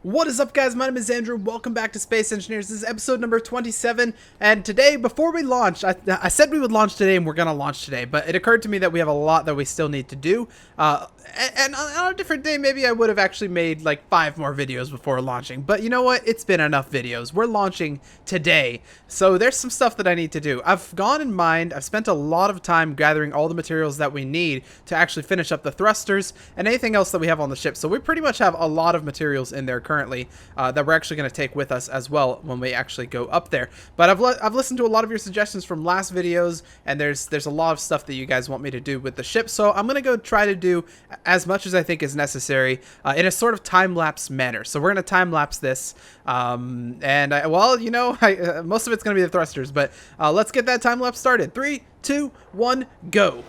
What is up, guys? My name is Andrew. Welcome back to Space Engineers. This is episode number 27, and today, before we launch, I said we would launch today, and we're going to launch today, but it occurred to me that we have a lot that we still need to do, and on a different day, maybe I would have actually made like 5 more videos before launching, but you know what? It's been enough videos. We're launching today, so there's some stuff that I need to do. I've gone in mind, I've spent a lot of time gathering all the materials that we need to actually finish up the thrusters and anything else that we have on the ship, so we pretty much have a lot of materials in there currently that we're actually going to take with us as well when we actually go up there. But I've listened to a lot of your suggestions from last videos, and there's a lot of stuff that you guys want me to do with the ship, so I'm going to go try to do as much as I think is necessary in a sort of time-lapse manner. So we're going to time-lapse this, well, you know, most of it's going to be the thrusters, but let's get that time-lapse started. 3, 2, 1, go!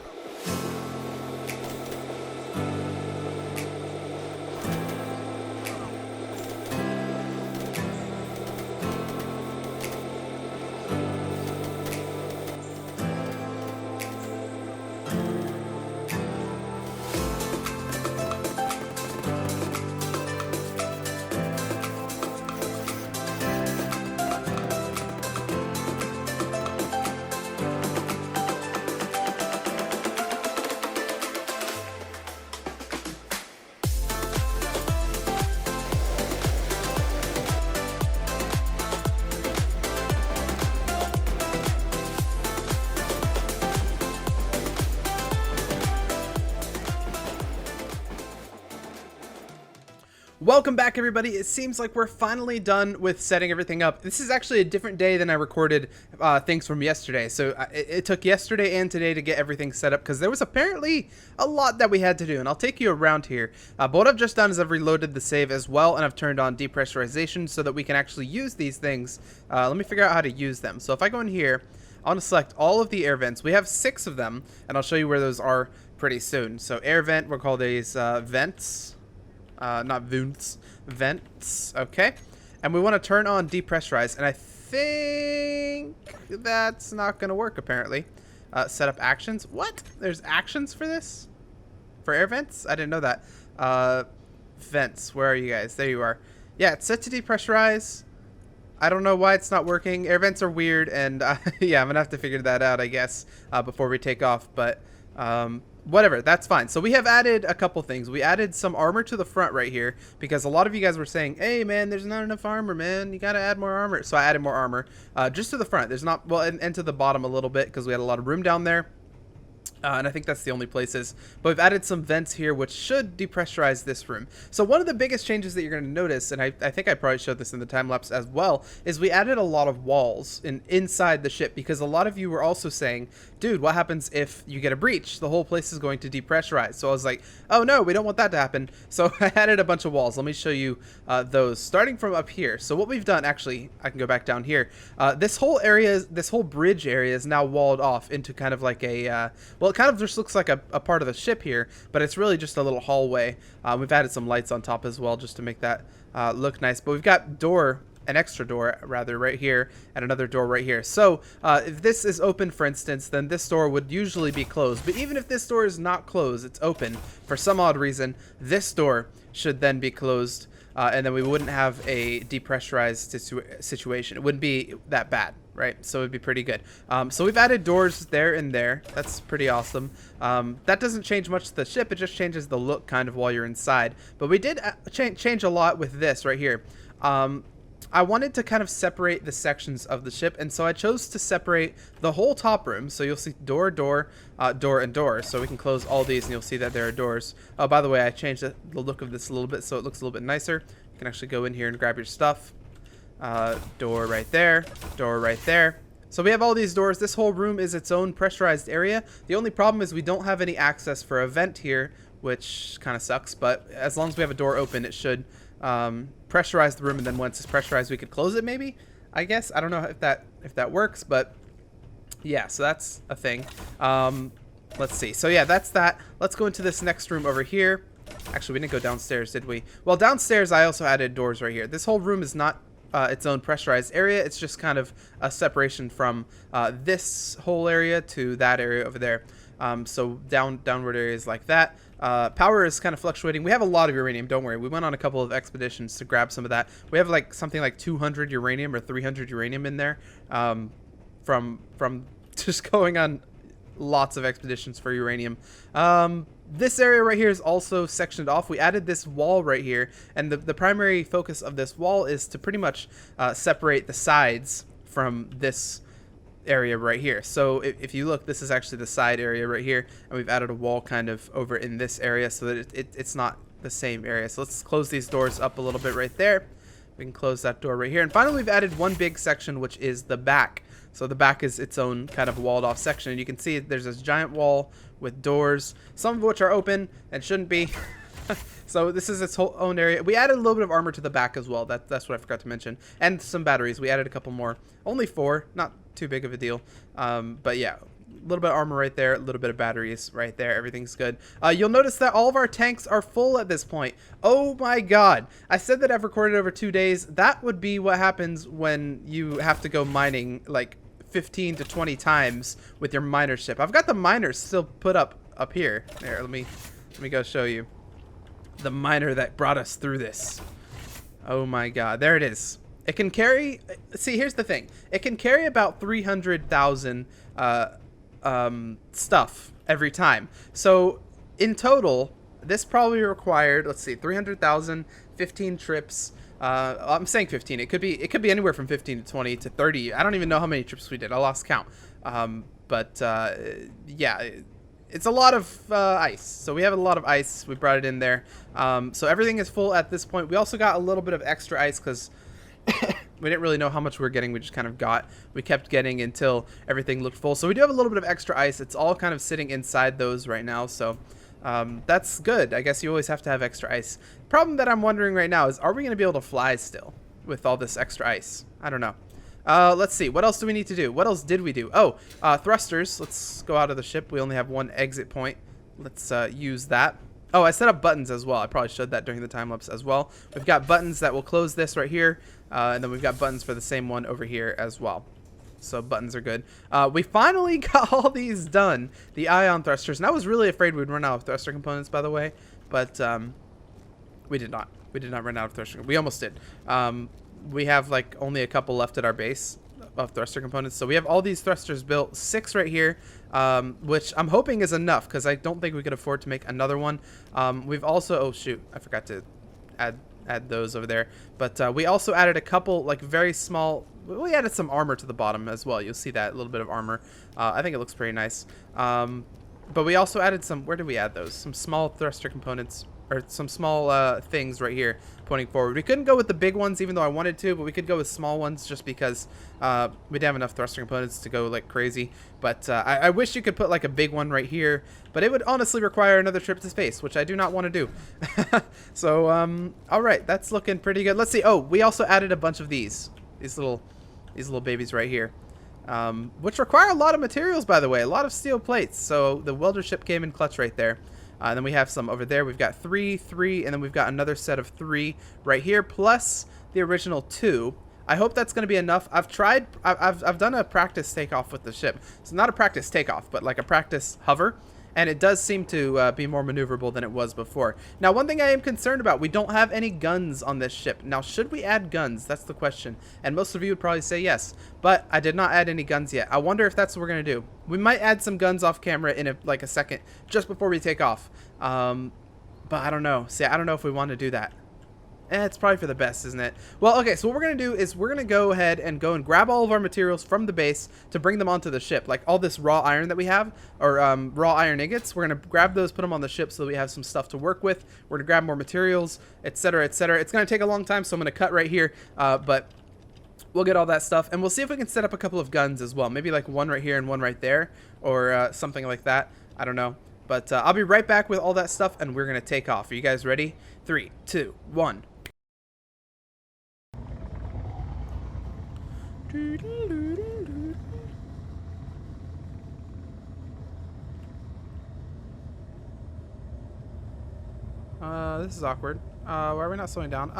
Welcome back, everybody. It seems like we're finally done with setting everything up. This is actually a different day than I recorded things from yesterday. So it took yesterday and today to get everything set up because there was apparently a lot that we had to do. And I'll take you around here. But what I've just done is I've reloaded the save as well, and I've turned on depressurization so that we can actually use these things. Let me figure out how to use them. So if I go in here, I want to select all of the air vents. We have 6 of them, and I'll show you where those are pretty soon. So air vent, we'll call these vents. Not vents, vents, okay. And we want to turn on depressurize, and I think that's not going to work, apparently. Set up actions. What? There's actions for this? For air vents? I didn't know that. Vents, where are you guys? There you are. Yeah, it's set to depressurize. I don't know why it's not working. Air vents are weird, and yeah, I'm going to have to figure that out, I guess, before we take off, but whatever, that's fine. So we have added a couple things. We added some armor to the front right here because a lot of you guys were saying, hey man, there's not enough armor, man, you gotta add more armor. So I added more armor just to the front. There's not, well, and to the bottom a little bit because we had a lot of room down there. And I think that's the only places. But we've added some vents here, which should depressurize this room. So one of the biggest changes that you're going to notice, and I think I probably showed this in the time-lapse as well, is we added a lot of walls inside the ship because a lot of you were also saying, dude, what happens if you get a breach? The whole place is going to depressurize. So I was like, oh no, we don't want that to happen. So I added a bunch of walls. Let me show you those, starting from up here. So what we've done, actually, I can go back down here. This whole area, this whole bridge area is now walled off into kind of like a, well, it kind of just looks like a part of the ship here, but it's really just a little hallway. We've added some lights on top as well just to make that look nice. But we've got an extra door rather right here, and another door right here. So if this is open, for instance, then this door would usually be closed. But even if this door is not closed, it's open for some odd reason, this door should then be closed, and then we wouldn't have a depressurized situation. It wouldn't be that bad, right? So it'd be pretty good. So we've added doors there and there. That's pretty awesome. That doesn't change much to the ship. It just changes the look kind of while you're inside. But we did change a lot with this right here. I wanted to kind of separate the sections of the ship, and so I chose to separate the whole top room. So you'll see door, door, door, and door. So we can close all these, and you'll see that there are doors. Oh, by the way, I changed the look of this a little bit so it looks a little bit nicer. You can actually go in here and grab your stuff. Door right there, door right there. So we have all these doors. This whole room is its own pressurized area. The only problem is we don't have any access for a vent here, which kind of sucks, but as long as we have a door open, it should pressurize the room, and then once it's pressurized, we could close it, maybe, I guess. I don't know if that works, but yeah, so that's a thing. Let's see. So yeah, that's that. Let's go into this next room over here. Actually, we didn't go downstairs, did we? Well, downstairs, I also added doors right here. This whole room is not its own pressurized area. It's just kind of a separation from this whole area to that area over there. So downward areas like that. Power is kind of fluctuating. We have a lot of uranium, don't worry. We went on a couple of expeditions to grab some of that. We have like something like 200 uranium or 300 uranium in there, from just going on lots of expeditions for uranium. This area right here is also sectioned off. We added this wall right here, and the primary focus of this wall is to pretty much separate the sides from this area right here. So if you look, this is actually the side area right here, and we've added a wall kind of over in this area so that it's not the same area. So let's close these doors up a little bit right there. We can close that door right here, and finally we've added one big section, which is the back. So the back is its own kind of walled off section, and you can see there's this giant wall with doors, some of which are open and shouldn't be. So this is its whole own area. We added a little bit of armor to the back as well. That's what I forgot to mention. And some batteries. We added a couple more. Only 4. Not too big of a deal. But yeah, a little bit of armor right there. A little bit of batteries right there. Everything's good. You'll notice that all of our tanks are full at this point. Oh my god. I said that I've recorded over 2 days. That would be what happens when you have to go mining like 15 to 20 times with your miner ship. I've got the miners still put up here. There, let me go show you. The miner that brought us through this. Oh my god, there it is. It can carry, see, here's the thing. It can carry about 300,000 stuff every time. So in total, this probably required, let's see, 300,000, 15 trips. I'm saying 15. It could be anywhere from 15 to 20 to 30. I don't even know how many trips we did. I lost count. Yeah, it's a lot of ice. So we have a lot of ice. We brought it in there. So everything is full at this point. We also got a little bit of extra ice because we didn't really know how much we were getting. We just kind of we kept getting until everything looked full. So we do have a little bit of extra ice. It's all kind of sitting inside those right now. So that's good. I guess you always have to have extra ice. Problem that I'm wondering right now is, are we going to be able to fly still with all this extra ice? I don't know. Let's see. What else do we need to do? What else did we do? Oh, thrusters. Let's go out of the ship. We only have one exit point. Let's use that. Oh, I set up buttons as well. I probably showed that during the time lapse as well. We've got buttons that will close this right here. And then we've got buttons for the same one over here as well. So buttons are good. We finally got all these done. The ion thrusters. And I was really afraid we'd run out of thruster components, by the way. But we did not. We did not run out of thruster. We almost did. We have like only a couple left at our base of thruster components. So we have all these thrusters built. 6 right here, which I'm hoping is enough because I don't think we could afford to make another one. We've also, oh shoot, I forgot to add those over there. But we also added a couple like very small, we added some armor to the bottom as well. You'll see that, a little bit of armor. I think it looks pretty nice. But we also added some, where did we add those? Some small thruster components, or some small things right here pointing forward. We couldn't go with the big ones even though I wanted to, but we could go with small ones just because we didn't have enough thruster components to go like crazy. But I wish you could put like a big one right here, but it would honestly require another trip to space, which I do not want to do. So all right, that's looking pretty good. Let's see. Oh, we also added a bunch of these little babies right here, which require a lot of materials, by the way, a lot of steel plates. So the welder ship came in clutch right there. And then we have some over there. We've got 3, and then we've got another set of 3 right here, plus the original 2. I hope that's going to be enough. I've done a practice takeoff with the ship. So not a practice takeoff, but like a practice hover. And it does seem to be more maneuverable than it was before. Now, one thing I am concerned about, we don't have any guns on this ship. Now, should we add guns? That's the question. And most of you would probably say yes. But I did not add any guns yet. I wonder if that's what we're going to do. We might add some guns off camera in like a second, just before we take off. But I don't know. See, I don't know if we want to do that. It's probably for the best, isn't it? Well, okay, so what we're going to do is we're going to go ahead and grab all of our materials from the base to bring them onto the ship. Like all this raw iron that we have, or raw iron ingots, we're going to grab those, put them on the ship so that we have some stuff to work with. We're going to grab more materials, etc., etc. It's going to take a long time, so I'm going to cut right here, but we'll get all that stuff. And we'll see if we can set up a couple of guns as well. Maybe like one right here and one right there, or something like that. I don't know. But I'll be right back with all that stuff, and we're going to take off. Are you guys ready? 3, 2, 1. This is awkward. Why are we not slowing down?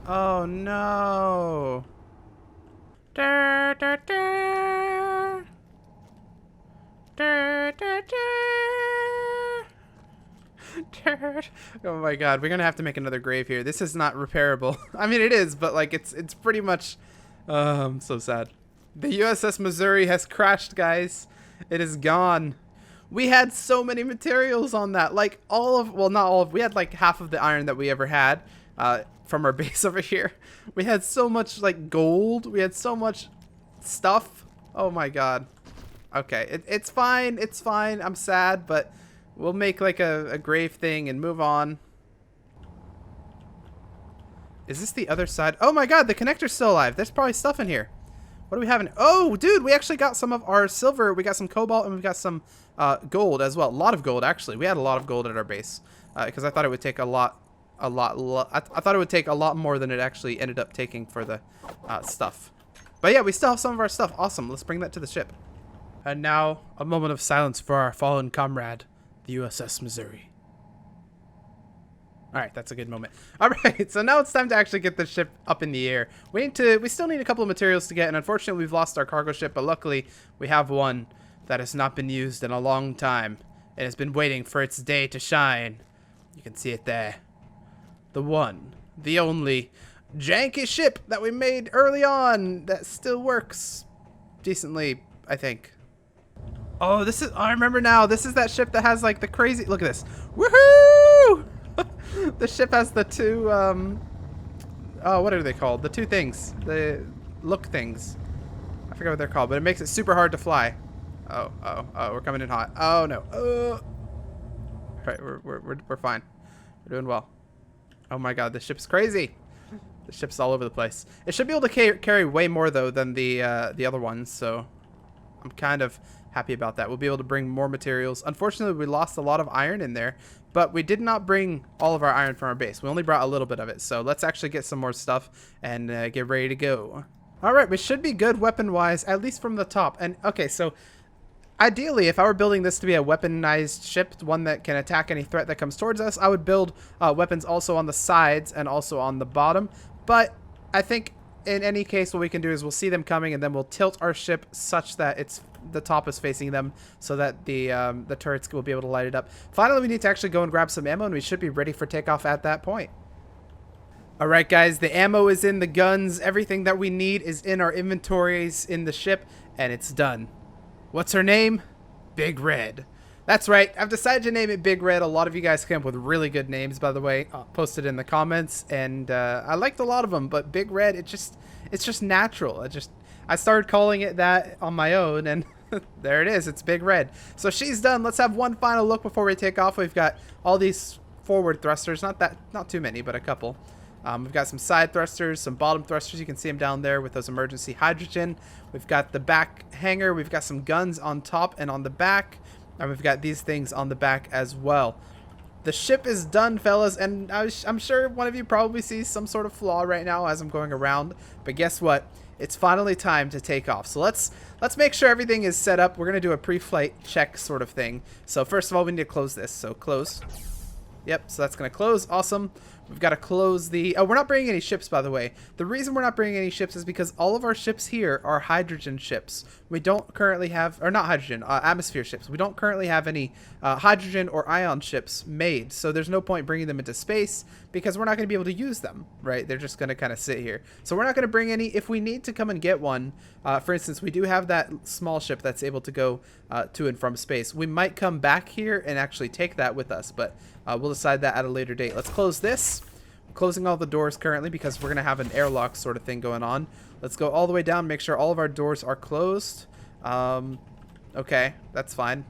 Oh no. Da, da, da. Oh my god, we're gonna have to make another grave here. This is not repairable. I mean, it is, but like it's pretty much. I'm so sad. The USS Missouri has crashed, guys. It is gone. We had so many materials on that. Like well, not all of. We had like half of the iron that we ever had from our base over here. We had so much like gold. We had so much stuff. Oh my god. Okay, it's fine. It's fine. I'm sad, but we'll make like a grave thing and move on. Is this the other side? Oh my god, the connector's still alive. There's probably stuff in here. What do we have in? Oh, dude, we actually got some of our silver. We got some cobalt, and we've got some gold as well. A lot of gold, actually. We had a lot of gold at our base because I thought it would take I thought it would take a lot more than it actually ended up taking for the stuff. But yeah, we still have some of our stuff. Awesome. Let's bring that to the ship. And now, a moment of silence for our fallen comrade, the USS Missouri. All right, that's a good moment. All right, so now it's time to actually get the ship up in the air. We still need a couple of materials to get, and unfortunately, we've lost our cargo ship, but luckily, we have one that has not been used in a long time. It has been waiting for its day to shine. You can see it there. The one, the only janky ship that we made early on that still works decently, I think. Oh, I remember now. This is that ship that has like the crazy, look at this. Woohoo! The ship has the two, oh, what are they called? The two things. The look things. I forget what they're called, but it makes it super hard to fly. Oh, we're coming in hot. Oh, no. All right, we're fine. We're doing well. Oh my god, this ship's crazy. The ship's all over the place. It should be able to carry way more, though, than the other ones, so I'm kind of happy about that. We'll be able to bring more materials. Unfortunately, we lost a lot of iron in there, but we did not bring all of our iron from our base. We only brought a little bit of it, so let's actually get some more stuff and get ready to go. All right, we should be good weapon-wise, at least from the top. And okay, so ideally, if I were building this to be a weaponized ship, one that can attack any threat that comes towards us, I would build weapons also on the sides and also on the bottom. But I think in any case, what we can do is we'll see them coming, and then we'll tilt our ship such that the top is facing them, so that the turrets will be able to light it up. Finally, we need to actually go and grab some ammo, and we should be ready for takeoff at that point. All right, guys, the ammo is in the guns. Everything that we need is in our inventories in the ship, and it's done. What's her name? Big Red. That's right. I've decided to name it Big Red. A lot of you guys came up with really good names, by the way. Posted in the comments, and I liked a lot of them. But Big Red, it's just natural. I started calling it that on my own, and there it is. It's Big Red. So she's done. Let's have one final look before we take off. We've got all these forward thrusters. Not too many, but a couple. We've got some side thrusters, some bottom thrusters. You can see them down there with those emergency hydrogen. We've got the back hangar. We've got some guns on top and on the back. And we've got these things on the back as well. The ship is done, fellas, and I'm sure one of you probably sees some sort of flaw right now as I'm going around. But guess what? It's finally time to take off. So let's make sure everything is set up. We're going to do a pre-flight check sort of thing. So first of all, we need to close this. So close. Yep, so that's going to close. Awesome. We've got to close the... Oh, we're not bringing any ships, by the way. The reason we're not bringing any ships is because all of our ships here are hydrogen ships. We don't currently have... Or not hydrogen, atmosphere ships. We don't currently have any hydrogen or ion ships made. So there's no point bringing them into space because we're not going to be able to use them, right? They're just going to kind of sit here. So we're not going to bring any... If we need to come and get one, for instance, we do have that small ship that's able to go to and from space. We might come back here and actually take that with us, but we'll decide that at a later date. Let's close this. Closing all the doors currently because we're going to have an airlock sort of thing going on. Let's go all the way down, make sure all of our doors are closed. Okay, that's fine.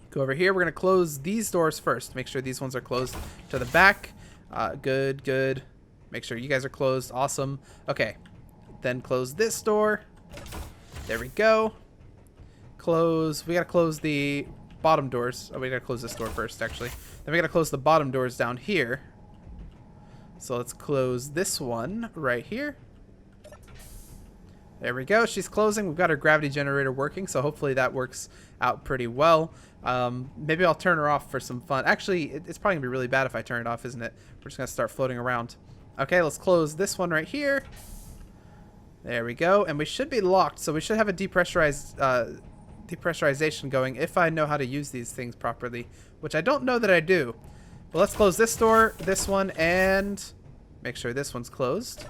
Go over here. We're going to close these doors first. Make sure these ones are closed to the back. Good. Make sure you guys are closed. Awesome. Okay, then close this door. There we go. Close. We got to close the bottom doors. Oh, we got to close this door first, actually. Then we got to close the bottom doors down here. So let's close this one right here. There we go. She's closing. We've got our gravity generator working, so hopefully that works out pretty well. Maybe I'll turn her off for some fun. Actually, it's probably going to be really bad if I turn it off, isn't it? We're just going to start floating around. Okay, let's close this one right here. There we go. And we should be locked, so we should have a depressurized depressurization going if I know how to use these things properly, which I don't know that I do. But let's close this door, this one, and make sure this one's closed.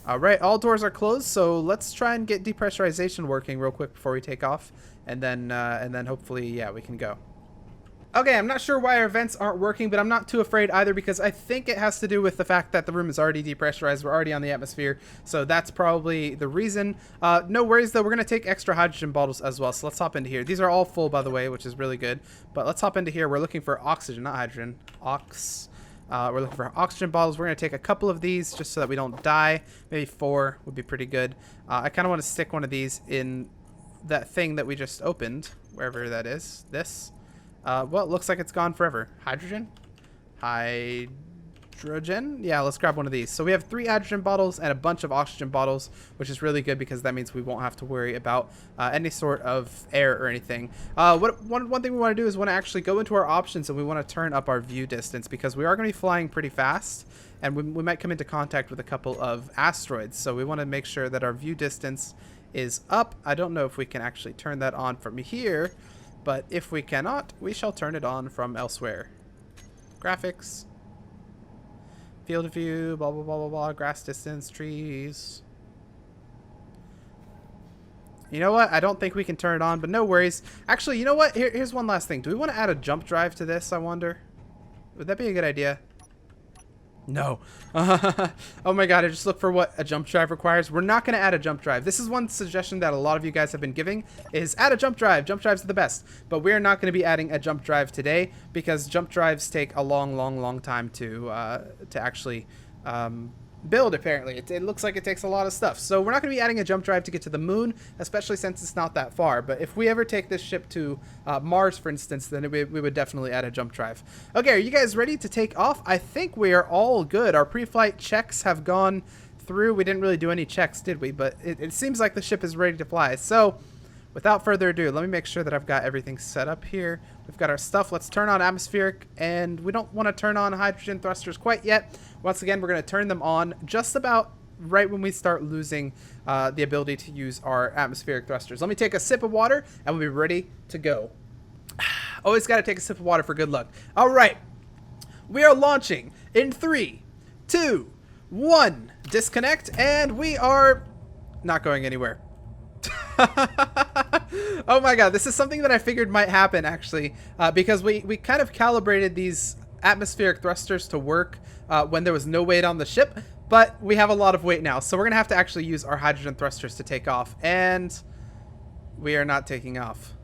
All right, all doors are closed, so let's try and get depressurization working real quick before we take off, and then hopefully, yeah, we can go. Okay, I'm not sure why our vents aren't working, but I'm not too afraid either because I think it has to do with the fact that the room is already depressurized. We're already on the atmosphere, so that's probably the reason. No worries, though. We're going to take extra hydrogen bottles as well, so let's hop into here. These are all full, by the way, which is really good. But let's hop into here. We're looking for oxygen, not hydrogen. We're looking for oxygen bottles. We're going to take a couple of these just so that we don't die. Maybe 4 would be pretty good. I kind of want to stick one of these in that thing that we just opened, wherever that is. This. Well, it looks like it's gone forever. Hydrogen? Hydrogen? Yeah, let's grab one of these. So we have 3 hydrogen bottles and a bunch of oxygen bottles, which is really good because that means we won't have to worry about any sort of air or anything. One thing we want to do is want to actually go into our options and we want to turn up our view distance because we are going to be flying pretty fast and we might come into contact with a couple of asteroids. So we want to make sure that our view distance is up. I don't know if we can actually turn that on from here, but if we cannot, we shall turn it on from elsewhere. Graphics. Field of view, blah, blah, blah, blah, blah. Grass distance, trees. You know what? I don't think we can turn it on, but no worries. Actually, you know what? Here's one last thing. Do we want to add a jump drive to this, I wonder? Would that be a good idea? No. Oh my god, I just looked for what a jump drive requires. We're not going to add a jump drive. This is one suggestion that a lot of you guys have been giving is add a jump drive. Jump drives are the best. But we're not going to be adding a jump drive today because jump drives take a long time to actually build, apparently. It looks like it takes a lot of stuff. So we're not going to be adding a jump drive to get to the moon, especially since it's not that far. But if we ever take this ship to Mars, for instance, then we would definitely add a jump drive. Okay, are you guys ready to take off? I think we are all good. Our pre-flight checks have gone through. We didn't really do any checks, did we? But it seems like the ship is ready to fly. So without further ado, let me make sure that I've got everything set up here. We've got our stuff. Let's turn on atmospheric, and we don't want to turn on hydrogen thrusters quite yet. Once again, we're going to turn them on just about right when we start losing the ability to use our atmospheric thrusters. Let me take a sip of water, and we'll be ready to go. Always got to take a sip of water for good luck. All right. We are launching in 3, 2, 1. Disconnect, and we are not going anywhere. Oh my god, this is something that I figured might happen actually, because we kind of calibrated these atmospheric thrusters to work when there was no weight on the ship, but we have a lot of weight now, so we're gonna have to actually use our hydrogen thrusters to take off, and we are not taking off.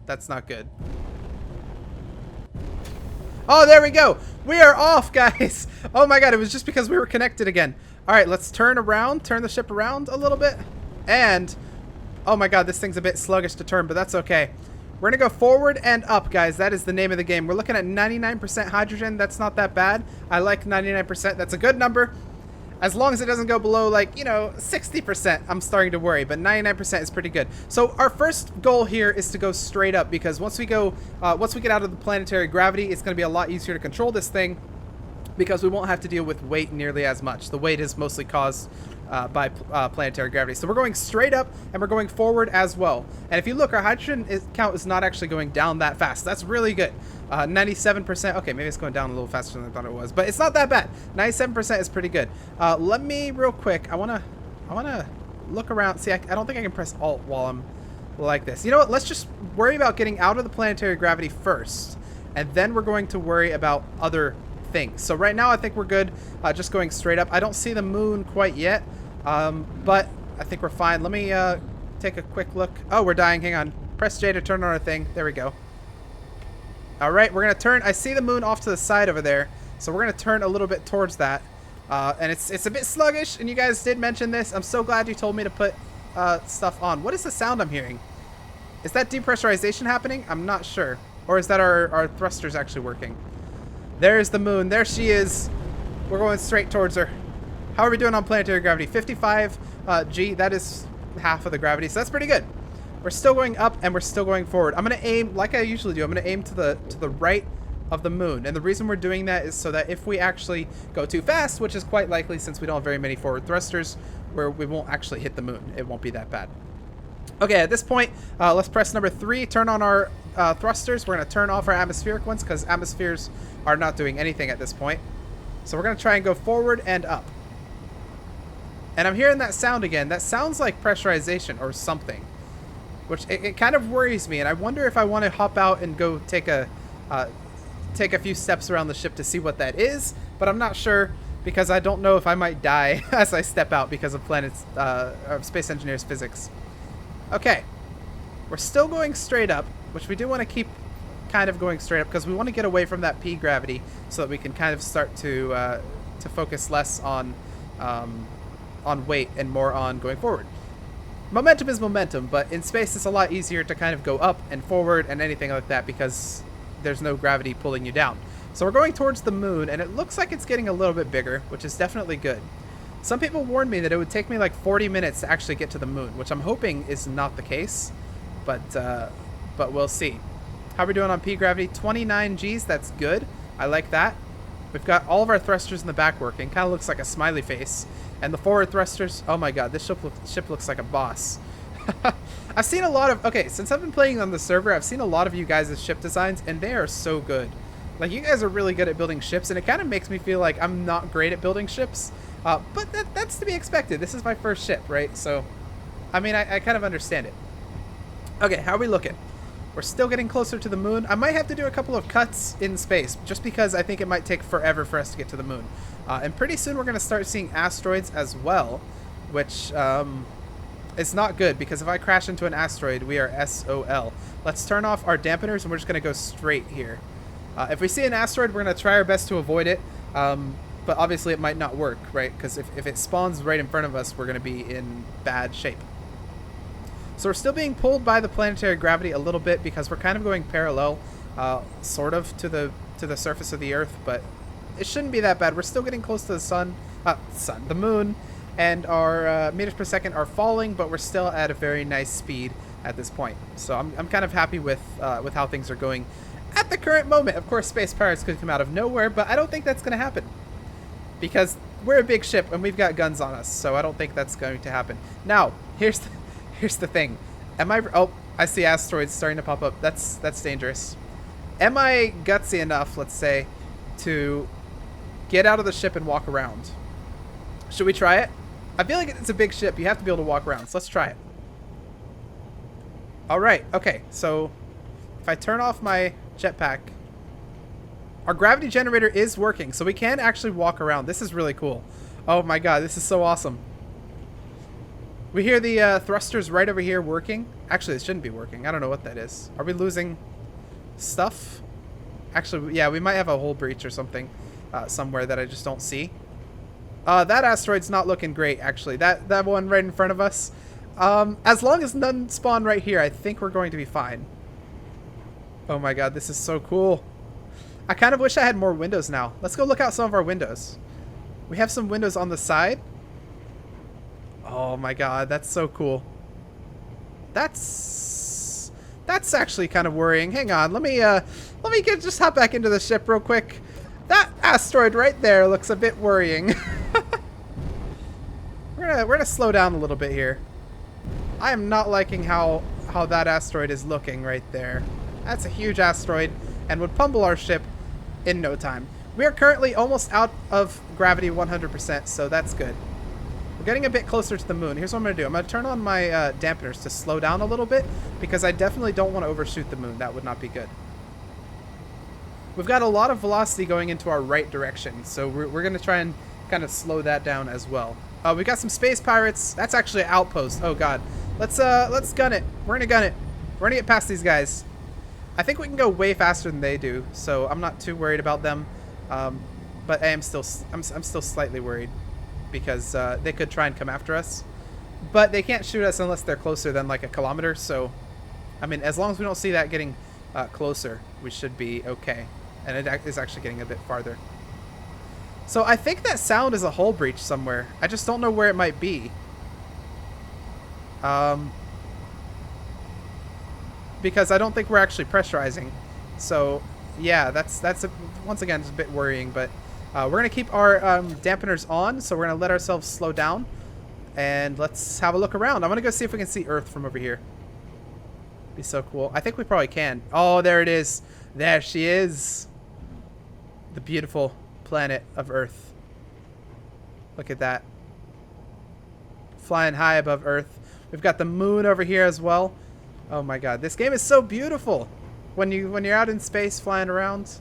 That's not good. Oh, there we go. We are off, guys. Oh my god, it was just because we were connected again. All right, let's turn the ship around a little bit. And, oh my god, this thing's a bit sluggish to turn, but that's okay. We're going to go forward and up, guys. That is the name of the game. We're looking at 99% hydrogen. That's not that bad. I like 99%. That's a good number. As long as it doesn't go below, like, you know, 60%, I'm starting to worry. But 99% is pretty good. So our first goal here is to go straight up, because once we get out of the planetary gravity, it's going to be a lot easier to control this thing, because we won't have to deal with weight nearly as much. The weight is mostly caused by planetary gravity. So we're going straight up, and we're going forward as well. And if you look, our hydrogen count is not actually going down that fast. That's really good. 97%. Okay, maybe it's going down a little faster than I thought it was, but it's not that bad. 97% is pretty good. Let me real quick. I wanna look around. See, I don't think I can press Alt while I'm like this. You know what? Let's just worry about getting out of the planetary gravity first, and then we're going to worry about other things. So right now I think we're good, just going straight up. I don't see the moon quite yet, but I think we're fine. Let me take a quick look. Oh, we're dying. Hang on. Press J to turn on our thing. There we go. All right, we're gonna turn. I see the moon off to the side over there, so we're gonna turn a little bit towards that. And it's a bit sluggish, and you guys did mention this. I'm so glad you told me to put stuff on. What is the sound I'm hearing? Is that depressurization happening? I'm not sure. Or is that our thrusters actually working? There's the moon. There she is. We're going straight towards her. How are we doing on planetary gravity? 55 G. That is half of the gravity, so that's pretty good. We're still going up, and we're still going forward. I'm going to aim, like I usually do, I'm going to aim to the right of the moon. And the reason we're doing that is so that if we actually go too fast, which is quite likely since we don't have very many forward thrusters, where we won't actually hit the moon. It won't be that bad. Okay, at this point, let's press number 3, turn on our thrusters. We're going to turn off our atmospheric ones because atmospheres are not doing anything at this point. So we're going to try and go forward and up. And I'm hearing that sound again. That sounds like pressurization or something, which it kind of worries me. And I wonder if I want to hop out and go take a few steps around the ship to see what that is. But I'm not sure because I don't know if I might die as I step out because of Space Engineer's physics. Okay, we're still going straight up, which we do want to keep kind of going straight up because we want to get away from that P gravity so that we can kind of start to focus less on weight and more on going forward. Momentum is momentum, but in space it's a lot easier to kind of go up and forward and anything like that because there's no gravity pulling you down. So we're going towards the moon, and it looks like it's getting a little bit bigger, which is definitely good. Some people warned me that it would take me like 40 minutes to actually get to the moon, which I'm hoping is not the case, but we'll see. How are we doing on P gravity? 29 Gs, that's good. I like that. We've got all of our thrusters in the back working. Kind of looks like a smiley face. And the forward thrusters, oh my god, this ship looks like a boss. I've seen a lot of, okay, since I've been playing on the server, I've seen a lot of you guys' ship designs, and they are so good. Like, you guys are really good at building ships, and it kind of makes me feel like I'm not great at building ships. But that's to be expected. This is my first ship, right? So, I mean, I kind of understand it. Okay, how are we looking? We're still getting closer to the moon. I might have to do a couple of cuts in space, just because I think it might take forever for us to get to the moon. And pretty soon we're going to start seeing asteroids as well, which is not good, because if I crash into an asteroid, we are SOL. Let's turn off our dampeners, and we're just going to go straight here. If we see an asteroid, we're going to try our best to avoid it. But obviously it might not work, right? Because if it spawns right in front of us, we're going to be in bad shape. So we're still being pulled by the planetary gravity a little bit because we're kind of going parallel, sort of, to the surface of the Earth, but it shouldn't be that bad. We're still getting close to the moon, and our meters per second are falling, but we're still at a very nice speed at this point. So I'm kind of happy with how things are going at the current moment. Of course, space pirates could come out of nowhere, but I don't think that's going to happen. Because we're a big ship and we've got guns on us, so I don't think that's going to happen. Now, here's the thing. Oh, I see asteroids starting to pop up. That's dangerous. Am I gutsy enough, let's say, to get out of the ship and walk around? Should we try it? I feel like it's a big ship. You have to be able to walk around, so let's try it. All right. Okay. So if I turn off my jetpack, our gravity generator is working, so we can actually walk around. This is really cool. Oh my god, this is so awesome. We hear the thrusters right over here working. Actually, it shouldn't be working. I don't know what that is. Are we losing stuff? Actually, yeah, we might have a hull breach or something somewhere that I just don't see. That asteroid's not looking great, actually. That one right in front of us. As long as none spawn right here, I think we're going to be fine. Oh my god, this is so cool. I kind of wish I had more windows now. Let's go look out some of our windows. We have some windows on the side. Oh my god, that's so cool. That's actually kind of worrying. Hang on, let me just hop back into the ship real quick. That asteroid right there looks a bit worrying. we're gonna slow down a little bit here. I am not liking how that asteroid is looking right there. That's a huge asteroid and would pummel our ship in no time. We are currently almost out of gravity 100%, so that's good. We're getting a bit closer to the moon. Here's what I'm going to do. I'm going to turn on my dampeners to slow down a little bit because I definitely don't want to overshoot the moon. That would not be good. We've got a lot of velocity going into our right direction, so we're going to try and kind of slow that down as well. We got some space pirates. That's actually an outpost. Oh god. Let's gun it. We're going to gun it. We're going to get past these guys. I think we can go way faster than they do, so I'm not too worried about them. But I'm still slightly worried because they could try and come after us. But they can't shoot us unless they're closer than like a kilometer. So, I mean, as long as we don't see that getting closer, we should be okay. And it is actually getting a bit farther. So I think that sound is a hull breach somewhere. I just don't know where it might be. Because I don't think we're actually pressurizing. So yeah, once again, it's a bit worrying, but we're gonna keep our dampeners on, so we're gonna let ourselves slow down, And let's have a look around. I'm gonna go see if we can see Earth from over here. Be so cool. I think we probably can. Oh, there it is. There she is. The beautiful planet of Earth. Look at that. Flying high above Earth. We've got the moon over here as well. Oh my god, this game is so beautiful. When you're out in space flying around.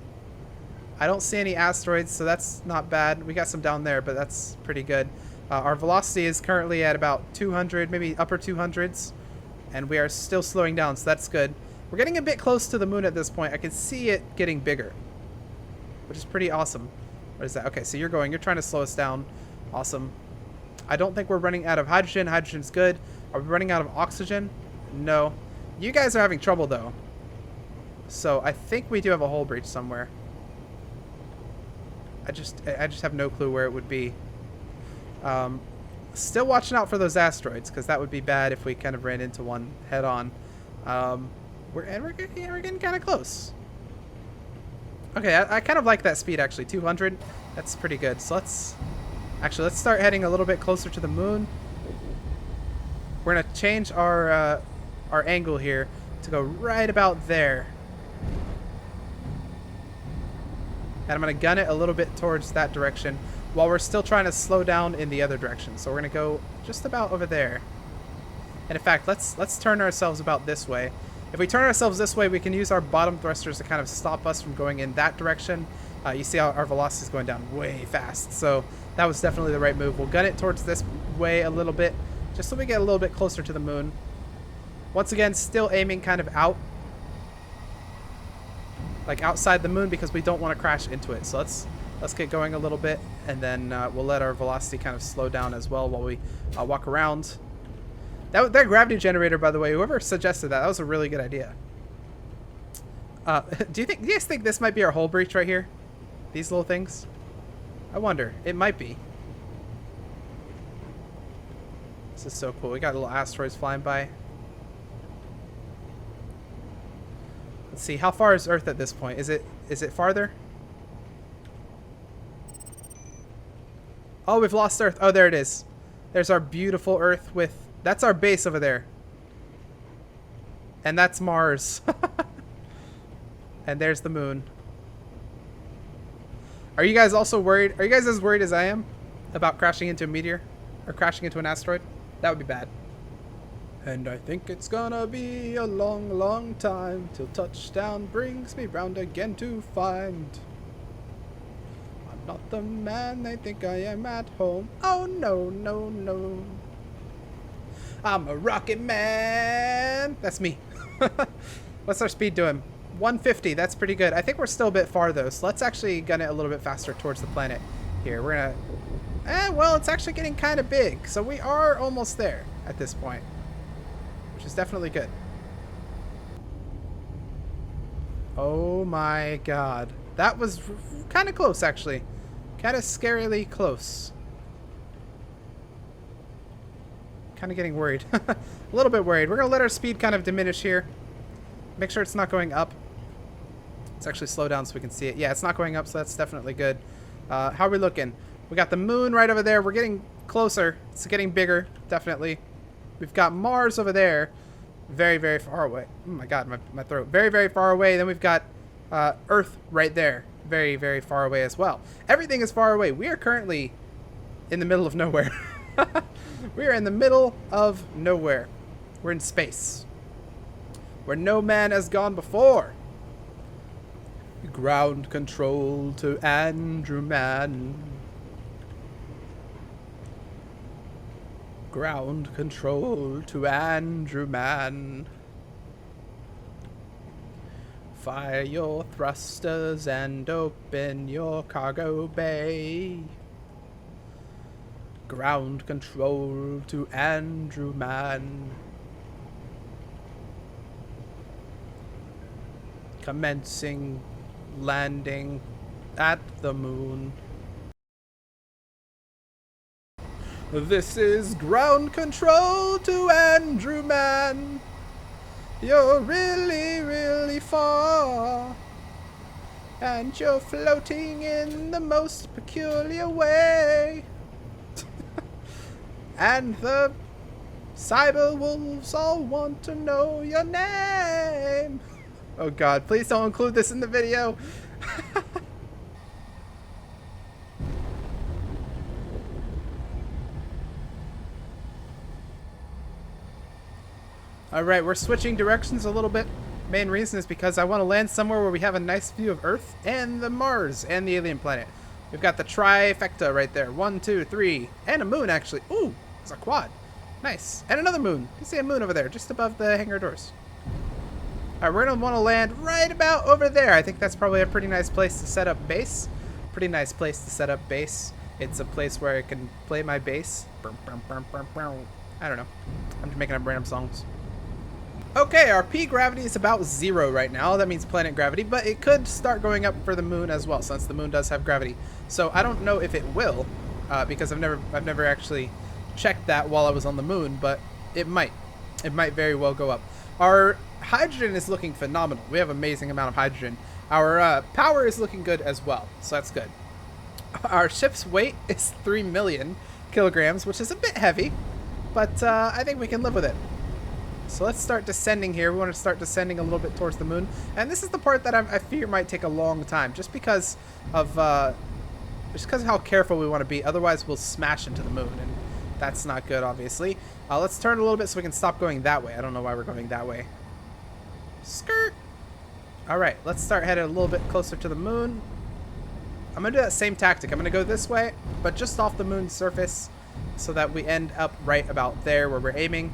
I don't see any asteroids, so that's not bad. We got some down there, but that's pretty good. Our velocity is currently at about 200, maybe upper 200s, and we are still slowing down, so that's good. We're getting a bit close to the moon at this point. I can see it getting bigger, which is pretty awesome. What is that? Okay, so you're trying to slow us down. Awesome. I don't think we're running out of hydrogen. Hydrogen's good. Are we running out of oxygen? No. You guys are having trouble, though. So I think we do have a hull breach somewhere. I just have no clue where it would be. Still watching out for those asteroids, because that would be bad if we kind of ran into one head on. We're getting kind of close. Okay, I kind of like that speed actually. 200, that's pretty good. So let's start heading a little bit closer to the moon. We're gonna change our angle here to go right about there. And I'm going to gun it a little bit towards that direction while we're still trying to slow down in the other direction. So we're going to go just about over there. And in fact, let's turn ourselves about this way. If we turn ourselves this way, we can use our bottom thrusters to kind of stop us from going in that direction. You see how our velocity is going down way fast. So that was definitely the right move. We'll gun it towards this way a little bit, just so we get a little bit closer to the moon. Once again, still aiming kind of out. Like outside the moon, because we don't want to crash into it. So let's get going a little bit, and then we'll let our velocity kind of slow down as well while we walk around. That gravity generator, by the way, whoever suggested that was a really good idea. Do you guys think this might be our hull breach right here? These little things? I wonder. It might be. This is so cool. We got little asteroids flying by. Let's see, how far is Earth at this point? Is it farther? Oh, we've lost Earth. Oh, there it is. There's our beautiful Earth with... That's our base over there. And that's Mars. And there's the moon. Are you guys also worried? Are you guys as worried as I am about crashing into a meteor? Or crashing into an asteroid? That would be bad. And I think it's gonna be a long, long time till touchdown brings me round again to find I'm not the man they think I am at home. Oh no, no, no. I'm a rocket man. That's me. What's our speed doing? 150. That's pretty good. I think we're still a bit far though, so let's actually gun it a little bit faster towards the planet. Here, we're gonna... well, it's actually getting kind of big, so we are almost there at this point. Which is definitely good. Oh my god. That was kind of close, actually. Kind of scarily close. Kind of getting worried. A little bit worried. We're going to let our speed kind of diminish here. Make sure it's not going up. Let's actually slow down so we can see it. Yeah, it's not going up, so that's definitely good. How are we looking? We got the moon right over there. We're getting closer. It's getting bigger, definitely. We've got Mars over there, very, very far away. Oh my god, my throat. Very, very far away. Then we've got Earth right there, very, very far away as well. Everything is far away. We are currently in the middle of nowhere. We are in the middle of nowhere. We're in space, where no man has gone before. Ground control to Andrewman. Ground control to Andrewman. Fire your thrusters and open your cargo bay. Ground control to Andrewman. Commencing landing at the moon. This is ground control to Andrewman. You're really, really far. And you're floating in the most peculiar way. And the cyber wolves all want to know your name. Oh god, please don't include this in the video. Alright, we're switching directions a little bit. Main reason is because I want to land somewhere where we have a nice view of Earth and the Mars and the alien planet. We've got the trifecta right there. 1, 2, 3. And a moon, actually. Ooh, it's a quad. Nice. And another moon. You see a moon over there, just above the hangar doors. Alright, we're going to want to land right about over there. I think that's probably a pretty nice place to set up base. Pretty nice place to set up base. It's a place where I can play my bass. I don't know. I'm just making up random songs. Okay, our P gravity is about 0 right now. That means planet gravity, but it could start going up for the moon as well, since the moon does have gravity. So I don't know if it will, because I've never actually checked that while I was on the moon, but it might. It might very well go up. Our hydrogen is looking phenomenal. We have an amazing amount of hydrogen. Our power is looking good as well, so that's good. Our ship's weight is 3 million kilograms, which is a bit heavy, but I think we can live with it. So let's start descending here. We want to start descending a little bit towards the moon. And this is the part that I fear might take a long time, just because of how careful we want to be. Otherwise, we'll smash into the moon, and that's not good, obviously. Let's turn a little bit so we can stop going that way. I don't know why we're going that way. Skirt! Alright, let's start heading a little bit closer to the moon. I'm going to do that same tactic. I'm going to go this way, but just off the moon's surface, so that we end up right about there where we're aiming.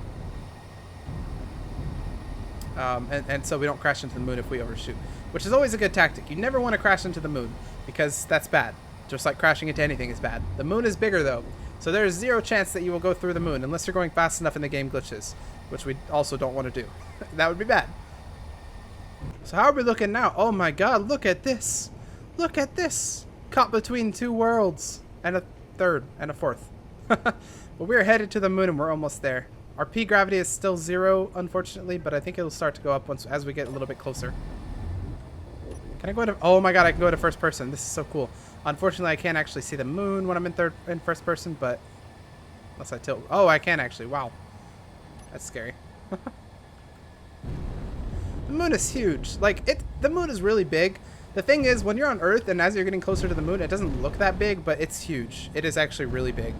And so we don't crash into the moon if we overshoot, which is always a good tactic. You never want to crash into the moon, because that's bad. Just like crashing into anything is bad. The moon is bigger, though, so there is 0 chance that you will go through the moon unless you're going fast enough and the game glitches, which we also don't want to do. That would be bad. So how are we looking now? Oh my god, look at this. Look at this. Caught between 2 worlds. And a third. And a fourth. Well, we're headed to the moon and we're almost there. Our P gravity is still 0, unfortunately, but I think it'll start to go up as we get a little bit closer. Can I go to... Oh my god, I can go to first person. This is so cool. Unfortunately, I can't actually see the moon when I'm in first person, but... Unless I tilt... Oh, I can actually. Wow. That's scary. The moon is huge. Like, the moon is really big. The thing is, when you're on Earth and as you're getting closer to the moon, it doesn't look that big, but it's huge. It is actually really big.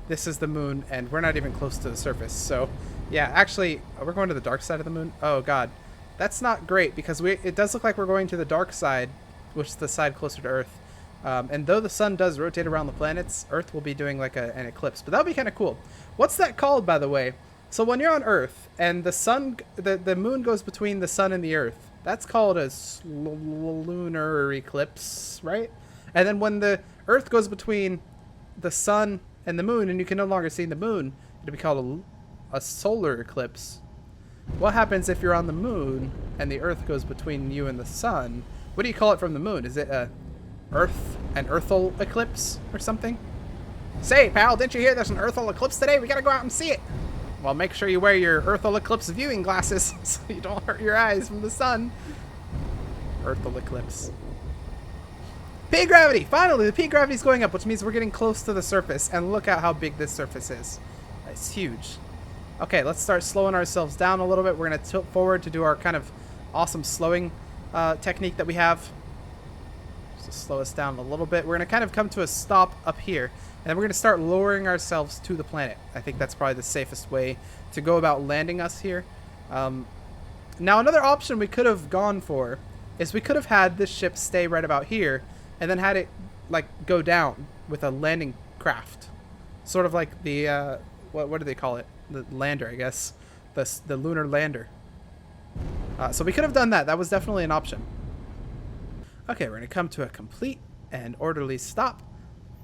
This is the moon, and we're not even close to the surface. So, yeah, actually, we're going to the dark side of the moon. Oh, God. That's not great, because it does look like we're going to the dark side, which is the side closer to Earth. And though the sun does rotate around the planets, Earth will be doing like an eclipse. But that'll be kind of cool. What's that called, by the way? So when you're on Earth, and the moon goes between the sun and the Earth, that's called a lunar eclipse, right? And then when the Earth goes between the sun and the moon, and you can no longer see the moon, it'll be called a solar eclipse. What happens if you're on the moon and the Earth goes between you and the sun? What do you call it from the moon? Is it an earthal eclipse or something? Say, pal, didn't you hear there's an earthal eclipse today? We gotta go out and see it. Well, make sure you wear your earthal eclipse viewing glasses so you don't hurt your eyes from the sun. Earthal eclipse. P gravity! Finally, the P gravity is going up, which means we're getting close to the surface. And look at how big this surface is. It's huge. Okay, let's start slowing ourselves down a little bit. We're going to tilt forward to do our kind of awesome slowing technique that we have. Just to slow us down a little bit. We're going to kind of come to a stop up here. And then we're going to start lowering ourselves to the planet. I think that's probably the safest way to go about landing us here. Now, another option we could have gone for is we could have had this ship stay right about here and then had it like go down with a landing craft. Sort of like the, what do they call it? The lander, I guess. The lunar lander. So we could have done that. That was definitely an option. Okay, we're going to come to a complete and orderly stop.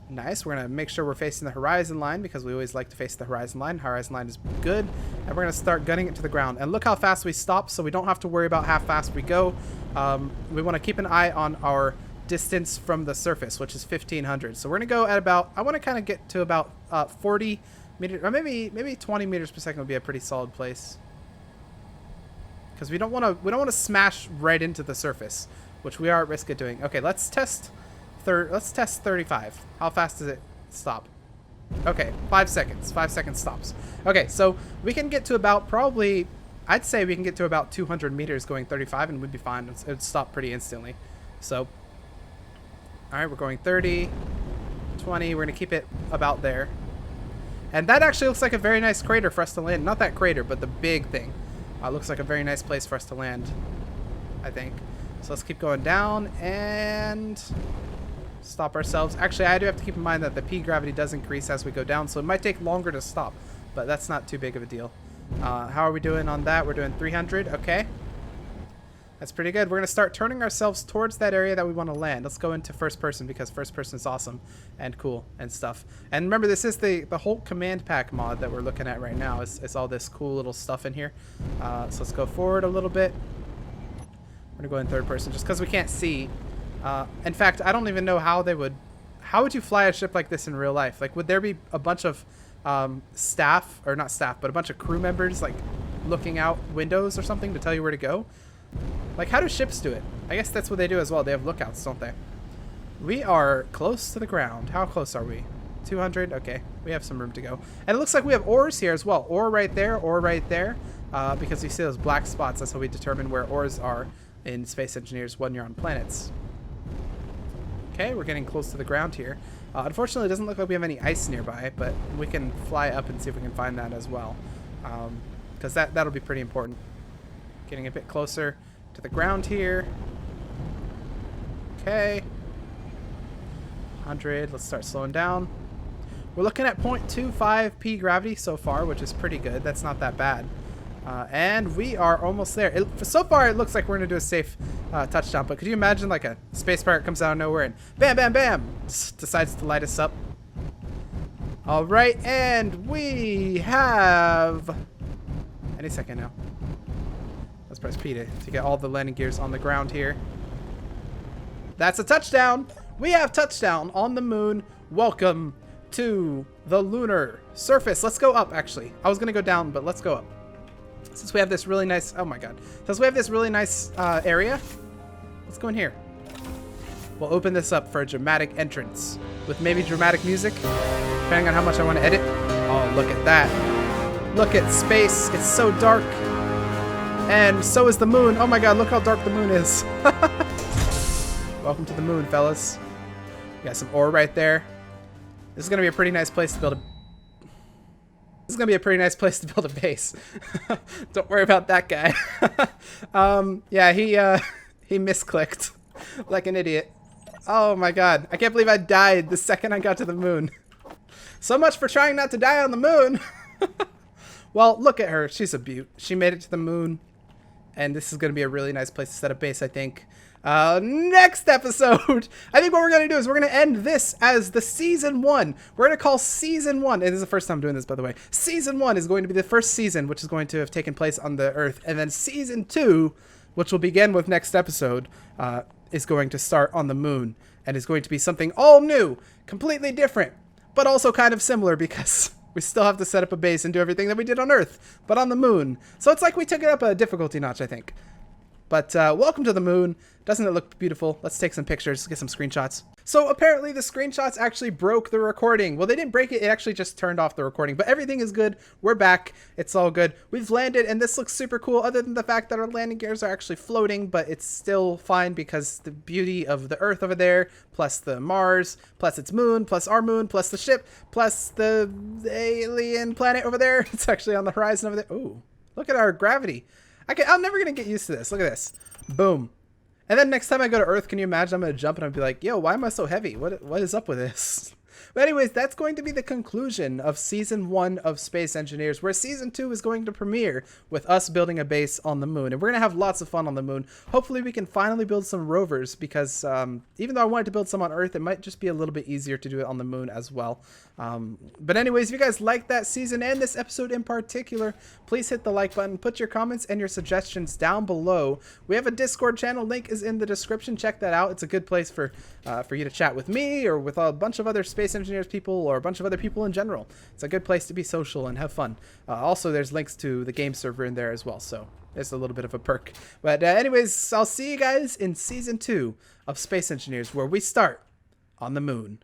Nice. We're going to make sure we're facing the horizon line because we always like to face the horizon line. Horizon line is good. And we're going to start gunning it to the ground. And look how fast we stop, so we don't have to worry about how fast we go. We want to keep an eye on our distance from the surface, which is 1500. So we're going to go at about, I want to kind of get to about 40 meters, or maybe 20 meters per second would be a pretty solid place. Because we don't want to smash right into the surface, which we are at risk of doing. Okay, let's test 35. How fast does it stop? Okay, 5 seconds. 5 seconds stops. Okay, so we can get to about probably, I'd say we can get to about 200 meters going 35 and we'd be fine. It would stop pretty instantly. So, all right, we're going 30, 20. We're going to keep it about there. And that actually looks like a very nice crater for us to land. Not that crater, but the big thing. Looks like a very nice place for us to land, I think. So let's keep going down and stop ourselves. Actually, I do have to keep in mind that the P gravity does increase as we go down, so it might take longer to stop, but that's not too big of a deal. How are we doing on that? We're doing 300. Okay. That's pretty good. We're going to start turning ourselves towards that area that we want to land. Let's go into first person because first person is awesome and cool and stuff. And remember, this is the whole command pack mod that we're looking at right now. It's all this cool little stuff in here. So let's go forward a little bit. We're going to go in third person just because we can't see. In fact, I don't even know how they would... How would you fly a ship like this in real life? Like, would there be a bunch of staff, or not staff, but a bunch of crew members, like, looking out windows or something to tell you where to go? Like, how do ships do it? I guess that's what they do as well. They have lookouts, don't they? We are close to the ground. How close are we? 200? Okay, we have some room to go. And it looks like we have ores here as well. Ore right there, ore right there. Because you see those black spots, that's how we determine where ores are in Space Engineers when you're on planets. Okay, we're getting close to the ground here. Unfortunately, it doesn't look like we have any ice nearby, but we can fly up and see if we can find that as well. Because that'll be pretty important. Getting a bit closer to the ground here. Okay. 100. Let's start slowing down. We're looking at 0.25 P gravity so far, which is pretty good. That's not that bad. And we are almost there. So far, it looks like we're going to do a safe touchdown. But could you imagine like a space pirate comes out of nowhere and bam, bam, bam, decides to light us up? All right. And we have... Any second now. Let's press P to get all the landing gears on the ground here. That's a touchdown. We have touchdown on the moon. Welcome to the lunar surface. Let's go up, actually. I was going to go down, but let's go up. Since we have this really nice... Oh, my God. Since we have this really nice area, let's go in here. We'll open this up for a dramatic entrance with maybe dramatic music, depending on how much I want to edit. Oh, look at that. Look at space. It's so dark. And so is the moon. Oh my God, look how dark the moon is. Welcome to the moon, fellas. We got some ore right there. This is going to be a pretty nice place to build a... This is going to be a pretty nice place to build a base. Don't worry about that guy. Yeah, he misclicked like an idiot. Oh my God. I can't believe I died the second I got to the moon. So much for trying not to die on the moon. Well, look at her. She's a beaut. She made it to the moon. And this is going to be a really nice place to set up base, I think. Next episode, I think what we're going to do is we're going to end this as the season 1. We're going to call season 1, and this is the first time I'm doing this, by the way. Season 1 is going to be the first season, which is going to have taken place on the Earth. And then season 2, which will begin with next episode, is going to start on the moon. And is going to be something all new, completely different, but also kind of similar because... we still have to set up a base and do everything that we did on Earth, but on the moon. So it's like we took it up a difficulty notch, I think. But welcome to the moon. Doesn't it look beautiful? Let's take some pictures, get some screenshots. So apparently the screenshots actually broke the recording. Well, they didn't break it. It actually just turned off the recording. But everything is good. We're back. It's all good. We've landed, and this looks super cool, other than the fact that our landing gears are actually floating, but it's still fine because the beauty of the Earth over there, plus the Mars, plus its moon, plus our moon, plus the ship, plus the alien planet over there. It's actually on the horizon over there. Ooh, look at our gravity. I'm never going to get used to this. Look at this. Boom. And then next time I go to Earth, can you imagine I'm going to jump and I'll be like, yo, why am I so heavy? What is up with this? But anyways, that's going to be the conclusion of Season 1 of Space Engineers, where Season 2 is going to premiere with us building a base on the moon. And we're going to have lots of fun on the moon. Hopefully we can finally build some rovers because even though I wanted to build some on Earth, it might just be a little bit easier to do it on the moon as well. But anyways, if you guys like that season and this episode in particular, please hit the like button, put your comments and your suggestions down below. We have a Discord channel, link is in the description. Check that out. It's a good place for you to chat with me or with a bunch of other Space Engineers people or a bunch of other people in general. It's a good place to be social and have fun. Also, there's links to the game server in there as well, so it's a little bit of a perk. But anyways, I'll see you guys in Season 2 of Space Engineers, where we start on the moon.